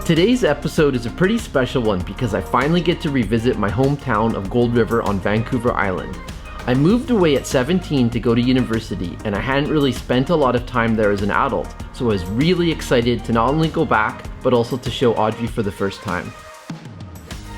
Today's episode is a pretty special one because I finally get to revisit my hometown of Gold River on Vancouver Island. I moved away at 17 to go to university, and I hadn't really spent a lot of time there as an adult, so I was really excited to not only go back, but also to show Audrey for the first time.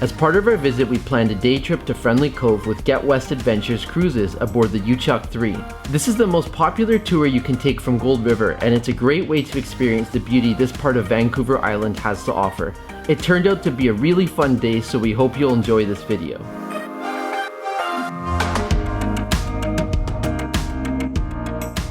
As part of our visit, we planned a day trip to Friendly Cove with Get West Adventures cruises aboard the Uchuck III. This is the most popular tour you can take from Gold River, and it's a great way to experience the beauty this part of Vancouver Island has to offer. It turned out to be a really fun day, so we hope you'll enjoy this video.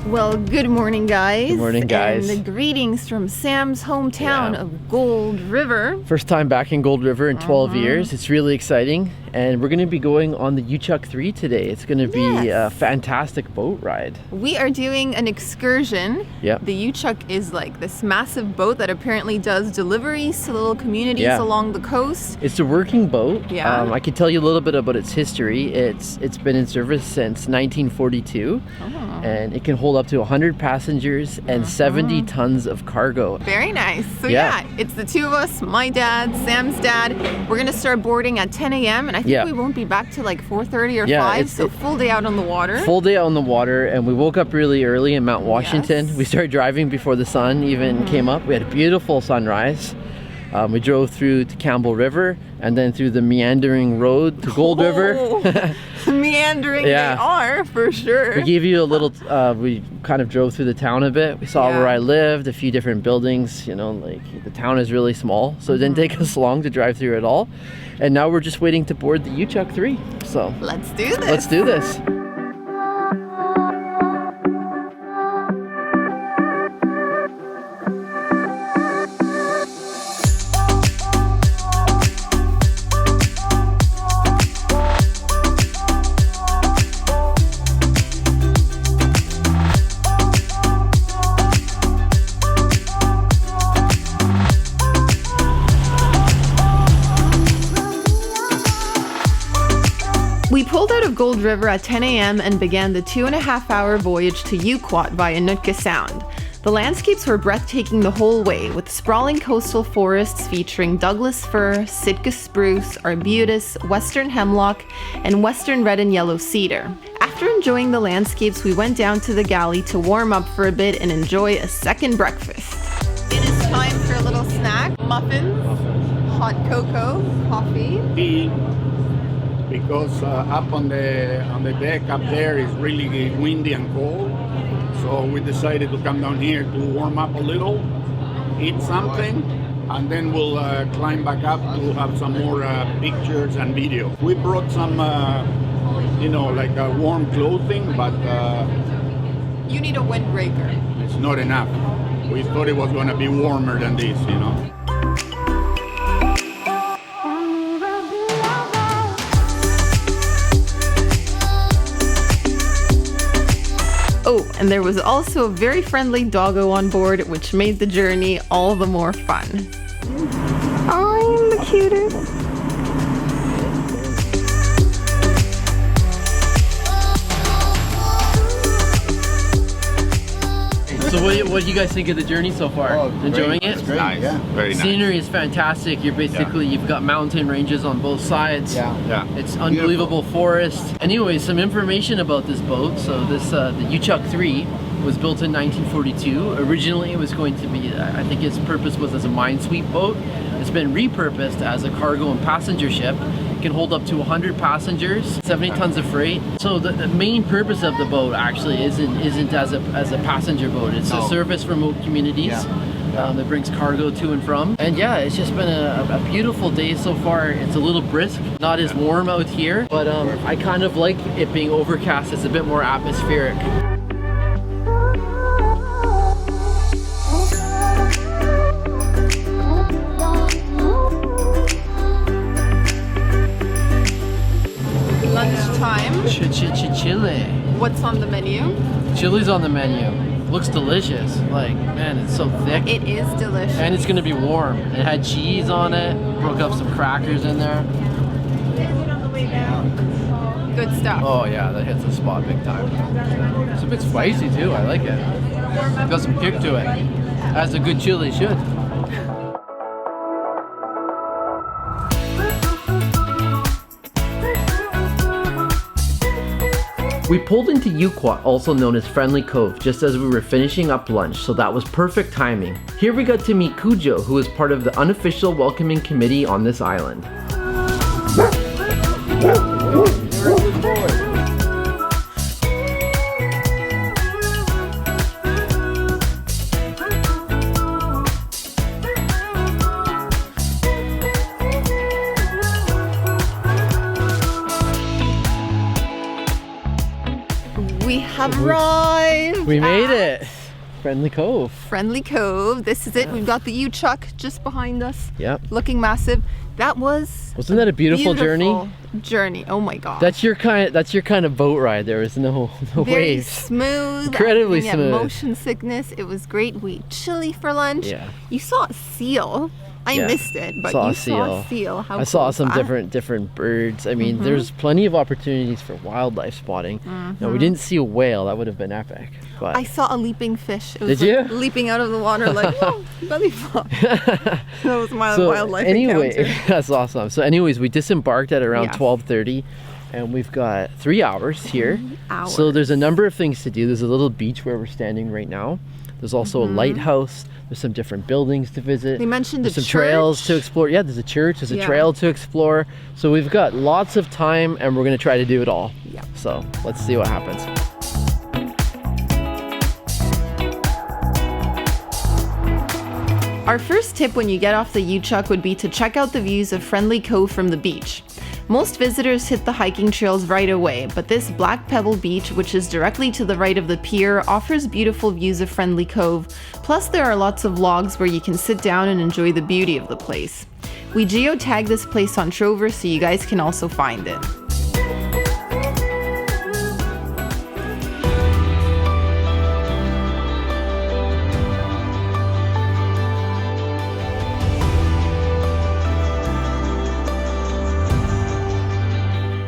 Well, good morning, guys. Good morning, guys. And greetings from Sam's hometown of Gold River. First time back in Gold River in 12 years. It's really exciting. And we're going to be going on the Uchuck III today. It's going to be a fantastic boat ride. We are doing an excursion. Yep. The Uchuck is like this massive boat that apparently does deliveries to little communities along the coast. It's a working boat. Yeah. I can tell you a little bit about its history. It's been in service since 1942. And it can hold up to 100 passengers and 70 tons of cargo. Very nice. So yeah, it's the two of us, my dad, Sam's dad. We're going to start boarding at 10 a.m. and I think we won't be back till like 4:30 or 5, so full day out on the water. Full day out on the water, and we woke up really early in Mount Washington. Yes. We started driving before the sun even came up. We had a beautiful sunrise. We drove through to Campbell River and then through the meandering road to Gold River. Meandering they are, for sure. We gave you a little, we kind of drove through the town a bit. We saw where I lived, a few different buildings, you know, like the town is really small. So it didn't take us long to drive through it all. And now we're just waiting to board the Uchuck III. So let's do this. Let's do this. We pulled out of Gold River at 10 a.m. and began the 2.5-hour voyage to Yuquot via Nootka Sound. The landscapes were breathtaking the whole way, with sprawling coastal forests featuring Douglas Fir, Sitka spruce, Arbutus, western hemlock, and western red and yellow cedar. After enjoying the landscapes, we went down to the galley to warm up for a bit and enjoy a second breakfast. It is time for a little snack. Muffins, hot cocoa, coffee. Tea. Because up on the deck up there is really windy and cold, so we decided to come down here to warm up a little, eat something, and then we'll climb back up to have some more pictures and video. We brought some, like warm clothing, but you need a windbreaker. It's not enough. We thought it was going to be warmer than this, you know. Oh, and there was also a very friendly doggo on board, which made the journey all the more fun. I'm the cutest. So what do you guys think of the journey so far? Enjoying it? It's great. Nice. Yeah, very nice. Scenery is fantastic. You're basically, you've got mountain ranges on both sides. Yeah. It's unbelievable forest. Anyway, some information about this boat. So this, the Uchuck III was built in 1942. Originally it was going to be, I think its purpose was as a minesweep boat. It's been repurposed as a cargo and passenger ship. It can hold up to 100 passengers, 70 tons of freight. So the main purpose of the boat actually isn't as a passenger boat. It's to service remote communities. That brings cargo to and from. And yeah, it's just been a beautiful day so far. It's a little brisk, not as warm out here, but I kind of like it being overcast. It's a bit more atmospheric. Lunchtime. Chili. What's on the menu? Chili's on the menu. Looks delicious. Like, man, it's so thick. It is delicious. And it's gonna be warm. It had cheese on it. Broke up some crackers in there. Good stuff. Oh yeah, that hits the spot big time. It's a bit spicy too. I like it. Got some kick to it, as a good chili should. We pulled into Yuquot, also known as Friendly Cove, just as we were finishing up lunch, so that was perfect timing. Here we got to meet Cujo, who is part of the unofficial welcoming committee on this island. We have arrived! We made it! Friendly Cove. Friendly Cove. This is it. We've got the Uchuck just behind us. Yep. Looking massive. That was Wasn't that a beautiful journey? Journey. Oh my god. That's your kind of boat ride. There was no Very waves. smooth. Incredibly Yeah, smooth. motion sickness. It was great. We ate chili for lunch. Yeah. You saw a seal. I Yeah. missed it, but Saw you a saw a seal. How I saw cool is some that? different birds. I mean, there's plenty of opportunities for wildlife spotting. Now, we didn't see a whale. That would have been epic. But I saw a leaping fish. It was Did like you? leaping out of the water like, whoa, belly flop. That was my wildlife anyway, encounter. that's awesome. So anyways, we disembarked at around Yes. 12:30 and we've got 3 hours here. Hours. So there's a number of things to do. There's a little beach where we're standing right now. There's also a lighthouse. There's some different buildings to visit. They mentioned there's a some trails to church. explore. Yeah, there's a church, there's a Yeah. trail to explore. So we've got lots of time and we're gonna try to do it all. Yeah. So let's see what happens. Our first tip when you get off the Uchuck would be to check out the views of Friendly Cove from the beach. Most visitors hit the hiking trails right away, but this black pebble beach, which is directly to the right of the pier, offers beautiful views of Friendly Cove. Plus, there are lots of logs where you can sit down and enjoy the beauty of the place. We geotagged this place on Trover so you guys can also find it.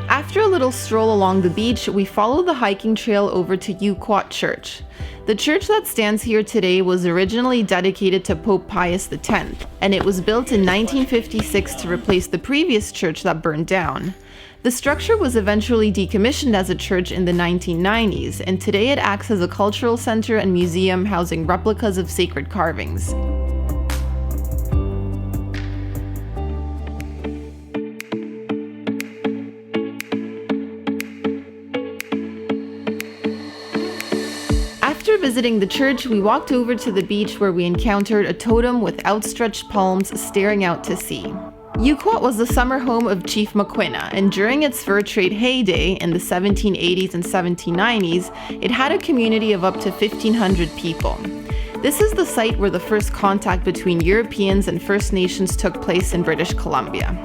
After a little stroll along the beach, we follow the hiking trail over to Yuquot Church. The church that stands here today was originally dedicated to Pope Pius X, and it was built in 1956 to replace the previous church that burned down. The structure was eventually decommissioned as a church in the 1990s, and today it acts as a cultural center and museum housing replicas of sacred carvings. After visiting the church, we walked over to the beach where we encountered a totem with outstretched palms staring out to sea. Yuquot was the summer home of Chief Maquinna, and during its fur trade heyday in the 1780s and 1790s, it had a community of up to 1,500 people. This is the site where the first contact between Europeans and First Nations took place in British Columbia.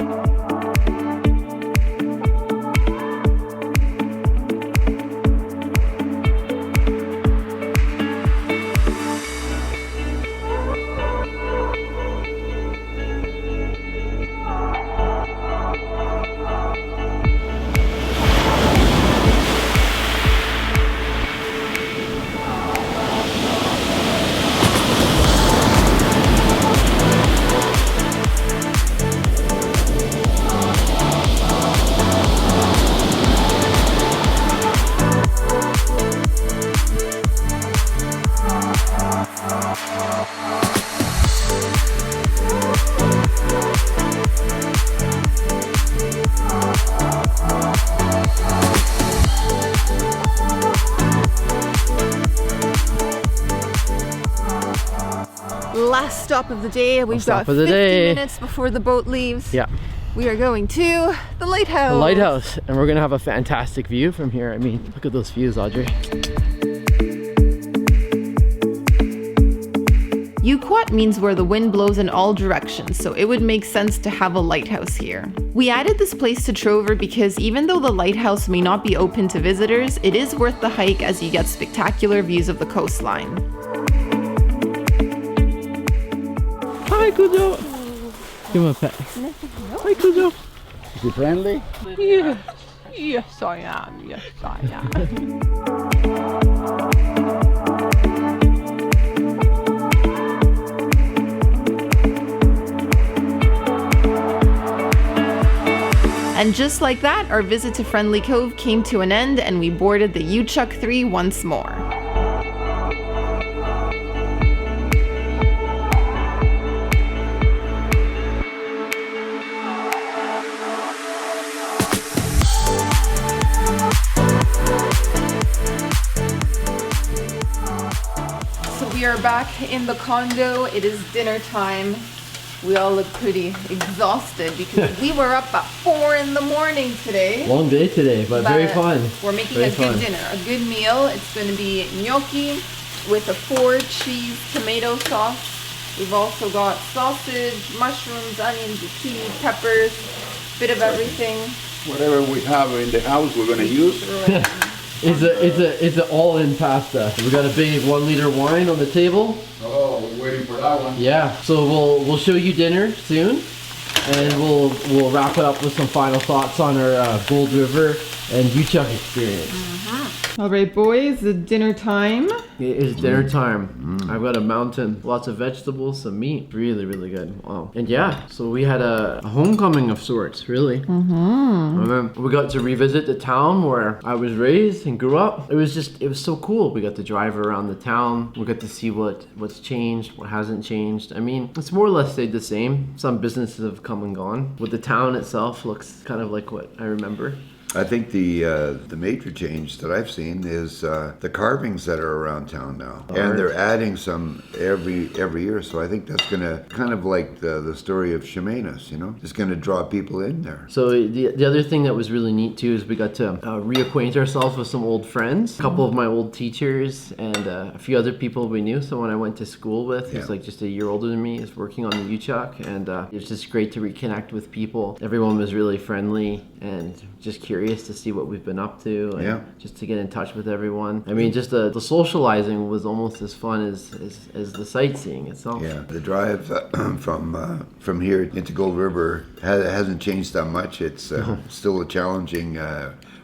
Last stop of the day. We've got 50 minutes before the boat leaves. Yeah. We are going to the lighthouse. The lighthouse, and we're gonna have a fantastic view from here. I mean, look at those views, Audrey. Yuquot means where the wind blows in all directions, so it would make sense to have a lighthouse here. We added this place to Trover because even though the lighthouse may not be open to visitors, it is worth the hike as you get spectacular views of the coastline. Hi, Cujo. Give him a pet. Hi, Cujo. Is he friendly? Yeah. Yes, I am. Yes, I am. And just like that, our visit to Friendly Cove came to an end and we boarded the Uchuck III once more. So we are back in the condo. It is dinner time. We all look pretty exhausted because we were up at 4 in the morning today. Long day today, but very fun. We're making Very a good fun. dinner, a good meal. It's going to be gnocchi with a 4-cheese tomato sauce. We've also got sausage, mushrooms, onions, zucchini, peppers, bit of everything. Whatever we have in the house, we're going to use. It's an all-in pasta. We got a big 1-liter wine on the table. Oh, we're waiting for that one. Yeah, so we'll show you dinner soon, and we'll wrap it up with some final thoughts on our Gold River and Uchuck experience. All right, boys, it's dinner time. It is dinner time. I've got a mountain, lots of vegetables, some meat. Really, really good. Wow. And yeah, so we had a homecoming of sorts, really. And then we got to revisit the town where I was raised and grew up. It was so cool. We got to drive around the town. We got to see what's changed, what hasn't changed. I mean, it's more or less stayed the same. Some businesses have come and gone, but the town itself looks kind of like what I remember. I think the major change that I've seen is the carvings that are around town now, and they're adding some every year. So I think that's gonna kind of like the story of Chemainus, you know, it's gonna draw people in there. So the other thing that was really neat too is we got to reacquaint ourselves with some old friends, a couple of my old teachers, and a few other people we knew. Someone I went to school with, who's like just a year older than me, is working on the Uchuck, and it was just great to reconnect with people. Everyone was really friendly and just curious to see what we've been up to, and just to get in touch with everyone. I mean, just the socializing was almost as fun as the sightseeing itself. Yeah, the drive from here into Gold River hasn't changed that much. It's still a challenging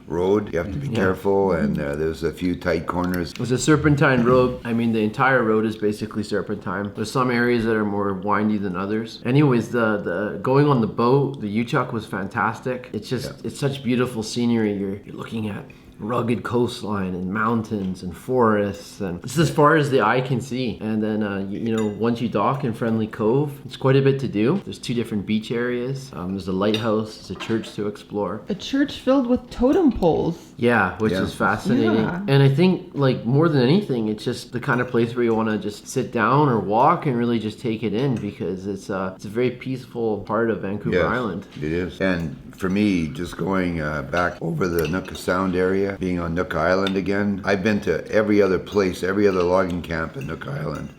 road. You have to be careful, and there's a few tight corners. It's a serpentine road. I mean, the entire road is basically serpentine. There's some areas that are more windy than others. Anyways, the going on the boat, the Uchuck was fantastic. It's just it's such beautiful scenery. You're looking at rugged coastline and mountains and forests, and it's as far as the eye can see. And then you know, once you dock in Friendly Cove, it's quite a bit to do. There's 2 different beach areas. There's a lighthouse, there's a church to explore. A church filled with totem poles. Yeah, which is fascinating. Yeah. And I think, like, more than anything, it's just the kind of place where you want to just sit down or walk and really just take it in, because it's a very peaceful part of Vancouver Island. It is. And for me, just going back over the Nootka Sound area, being on Nootka Island again, I've been to every other place, every other logging camp in Nootka Island.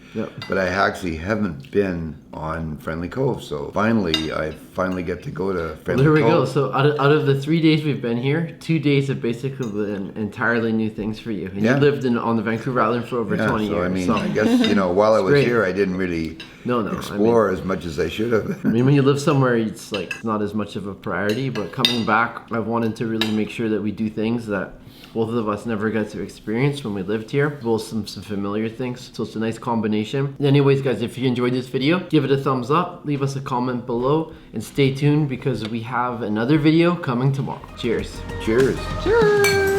But I actually haven't been on Friendly Cove, so I finally get to go to Friendly Cove. There we go. So out of the 3 days we've been here, 2 days have basically been entirely new things for you. And you lived on the Vancouver Island for over 20 years. I mean, I guess, you know, while I was here, I didn't really explore as much as I should have. I mean, when you live somewhere, it's like it's not as much of a priority, but coming back, I wanted to really make sure that we do things that both of us never got to experience when we lived here, both some familiar things, so it's a nice combination. Anyways, guys, if you enjoyed this video, give it a thumbs up, leave us a comment below, and stay tuned because we have another video coming tomorrow. Cheers. Cheers. Cheers.